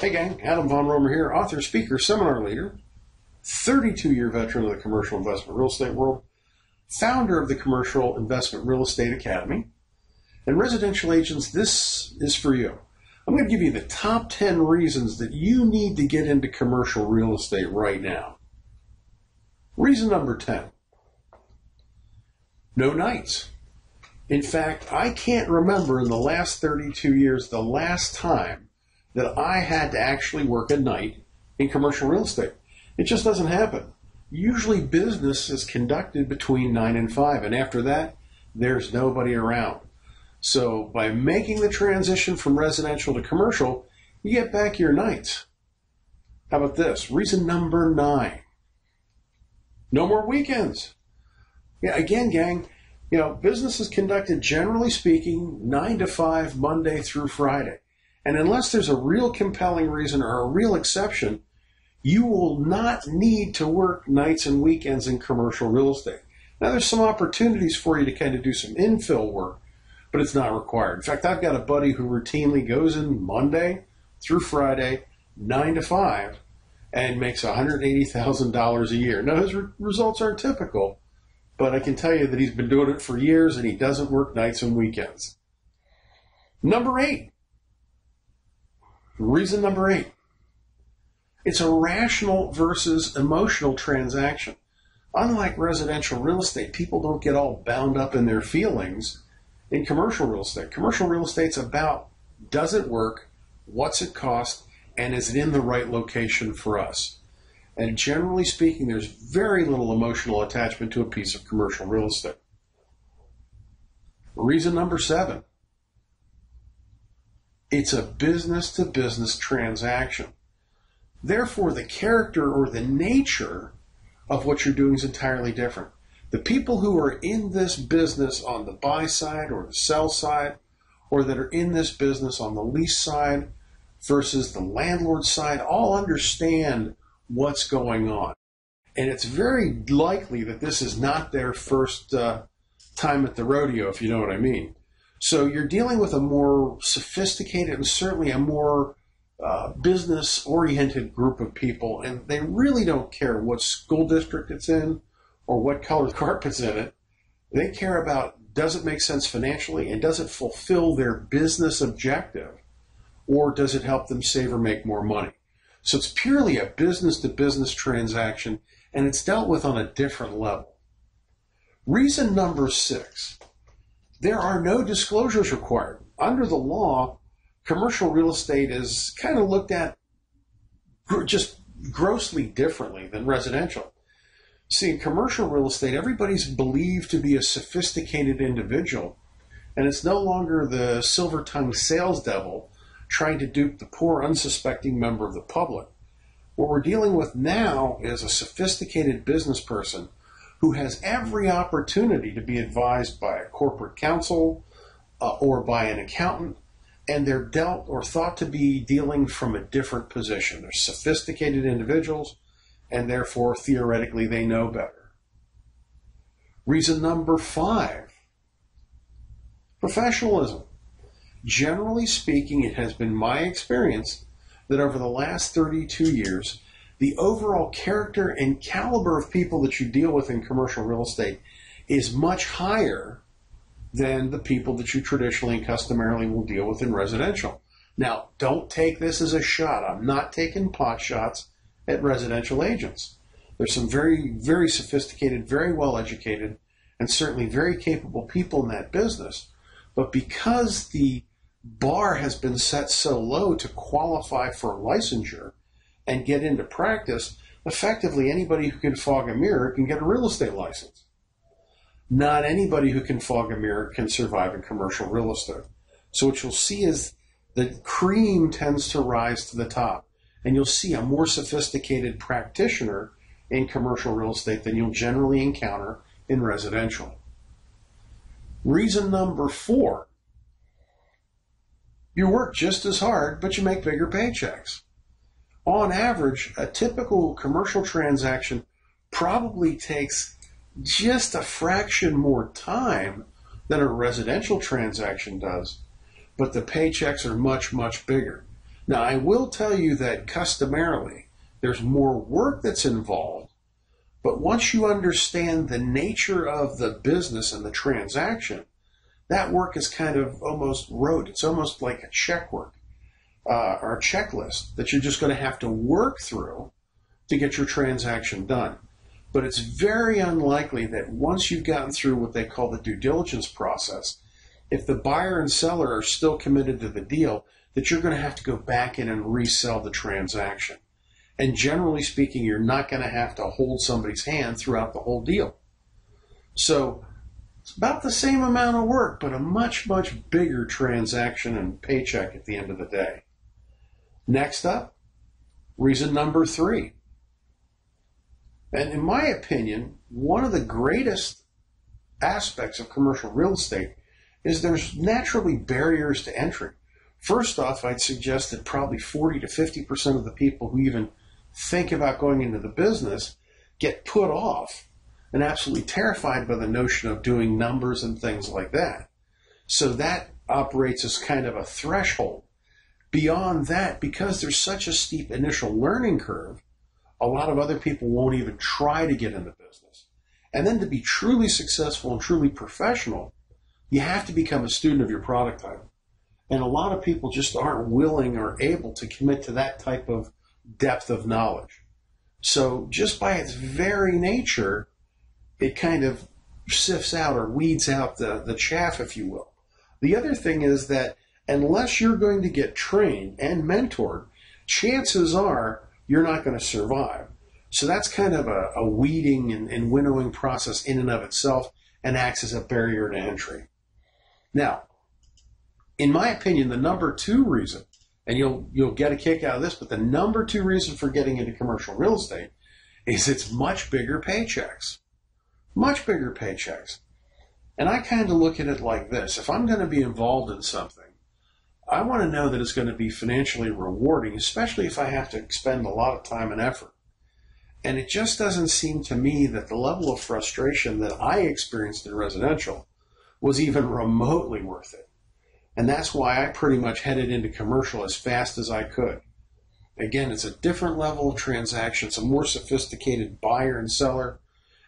Hey gang, Adam Von Romer here, author, speaker, seminar leader, 32-year veteran of the commercial investment real estate world, founder of the Commercial Investment Real Estate Academy. And residential agents, this is for you. I'm going to give you the top 10 reasons that you need to get into commercial real estate right now. Reason number 10, no nights. In fact, I can't remember in the last 32 years the last time that I had to actually work at night in commercial real estate. It just doesn't happen. Usually business is conducted between 9 and 5, and after that, there's nobody around. So by making the transition from residential to commercial, you get back your nights. How about this? Reason number 9. No more weekends. Yeah, again, gang, business is conducted, generally speaking, 9 to 5, Monday through Friday. And unless there's a real compelling reason or a real exception, you will not need to work nights and weekends in commercial real estate. Now, there's some opportunities for you to kind of do some infill work, but it's not required. In fact, I've got a buddy who routinely goes in Monday through Friday, 9 to 5, and makes $180,000 a year. Now, his results aren't typical, but I can tell you that he's been doing it for years, and he doesn't work nights and weekends. Number 8. Reason number 8. It's a rational versus emotional transaction. Unlike residential real estate, people don't get all bound up in their feelings in commercial real estate. Commercial real estate's about, does it work, what's it cost, and is it in the right location for us? And generally speaking, there's very little emotional attachment to a piece of commercial real estate. Reason number 7. It's a business-to-business transaction. Therefore, the character or the nature of what you're doing is entirely different. The people who are in this business on the buy side or the sell side, or that are in this business on the lease side versus the landlord side, all understand what's going on. And it's very likely that this is not their first time at the rodeo, if you know what I mean. So you're dealing with a more sophisticated and certainly a more business-oriented group of people, and they really don't care what school district it's in or what color carpet's in it. They care about, does it make sense financially, and does it fulfill their business objective, or does it help them save or make more money? So it's purely a business-to-business transaction, and it's dealt with on a different level. Reason number 6. There are no disclosures required. Under the law, commercial real estate is kind of looked at just grossly differently than residential. See, in commercial real estate, everybody's believed to be a sophisticated individual, and it's no longer the silver-tongued sales devil trying to dupe the poor, unsuspecting member of the public. What we're dealing with now is a sophisticated business person who has every opportunity to be advised by a corporate counsel or by an accountant, and they're dealt or thought to be dealing from a different position. They're sophisticated individuals, and therefore, theoretically, they know better. Reason number 5, professionalism. Generally speaking, it has been my experience that over the last 32 years, the overall character and caliber of people that you deal with in commercial real estate is much higher than the people that you traditionally and customarily will deal with in residential. Now, don't take this as a shot. I'm not taking pot shots at residential agents. There's some very, very sophisticated, very well-educated, and certainly very capable people in that business. But because the bar has been set so low to qualify for licensure and get into practice, effectively anybody who can fog a mirror can get a real estate license. Not anybody who can fog a mirror can survive in commercial real estate. So what you'll see is the cream tends to rise to the top, and you'll see a more sophisticated practitioner in commercial real estate than you'll generally encounter in residential. Reason number 4, you work just as hard, but you make bigger paychecks. On average, a typical commercial transaction probably takes just a fraction more time than a residential transaction does, but the paychecks are much, much bigger. Now, I will tell you that customarily, there's more work that's involved, but once you understand the nature of the business and the transaction, that work is kind of almost rote. It's almost like a check work or a checklist that you're just going to have to work through to get your transaction done. But it's very unlikely that once you've gotten through what they call the due diligence process, if the buyer and seller are still committed to the deal, that you're going to have to go back in and resell the transaction. And generally speaking, you're not going to have to hold somebody's hand throughout the whole deal. So it's about the same amount of work, but a much, much bigger transaction and paycheck at the end of the day. Next up, reason number 3. And in my opinion, one of the greatest aspects of commercial real estate is there's naturally barriers to entry. First off, I'd suggest that probably 40 to 50% of the people who even think about going into the business get put off and absolutely terrified by the notion of doing numbers and things like that. So that operates as kind of a threshold. Beyond that, because there's such a steep initial learning curve, a lot of other people won't even try to get into business. And then to be truly successful and truly professional, you have to become a student of your product type. And a lot of people just aren't willing or able to commit to that type of depth of knowledge. So just by its very nature, it kind of sifts out or weeds out the chaff, if you will. The other thing is that unless you're going to get trained and mentored, chances are you're not going to survive. So that's kind of a weeding and winnowing process in and of itself and acts as a barrier to entry. Now, in my opinion, the number 2 reason, and you'll get a kick out of this, but the number 2 reason for getting into commercial real estate is it's much bigger paychecks. Much bigger paychecks. And I kind of look at it like this. If I'm going to be involved in something, I want to know that it's going to be financially rewarding, especially if I have to expend a lot of time and effort. And it just doesn't seem to me that the level of frustration that I experienced in residential was even remotely worth it. And that's why I pretty much headed into commercial as fast as I could. Again, it's a different level of transaction. It's a more sophisticated buyer and seller.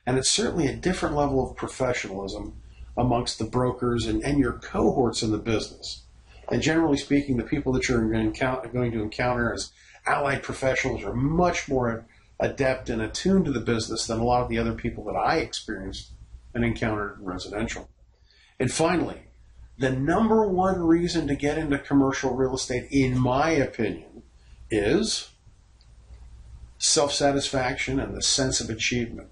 And it's certainly a different level of professionalism amongst the brokers and your cohorts in the business. And generally speaking, the people that you're going to encounter as allied professionals are much more adept and attuned to the business than a lot of the other people that I experienced and encountered in residential. And finally, the number 1 reason to get into commercial real estate, in my opinion, is self-satisfaction and the sense of achievement.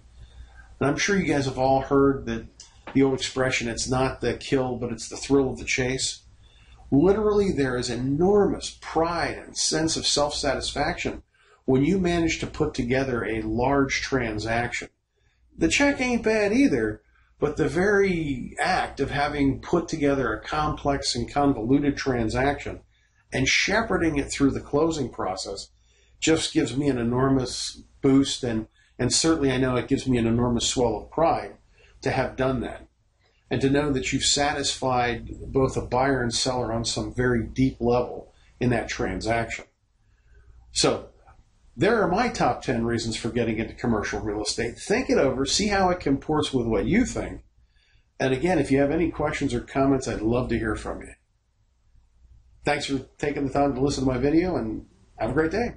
And I'm sure you guys have all heard the old expression, it's not the kill, but it's the thrill of the chase. Literally, there is enormous pride and sense of self-satisfaction when you manage to put together a large transaction. The check ain't bad either, but the very act of having put together a complex and convoluted transaction and shepherding it through the closing process just gives me an enormous boost, and certainly I know it gives me an enormous swell of pride to have done that. And to know that you've satisfied both a buyer and seller on some very deep level in that transaction. So there are my top 10 reasons for getting into commercial real estate. Think it over, see how it comports with what you think. And again, if you have any questions or comments, I'd love to hear from you. Thanks for taking the time to listen to my video, and have a great day.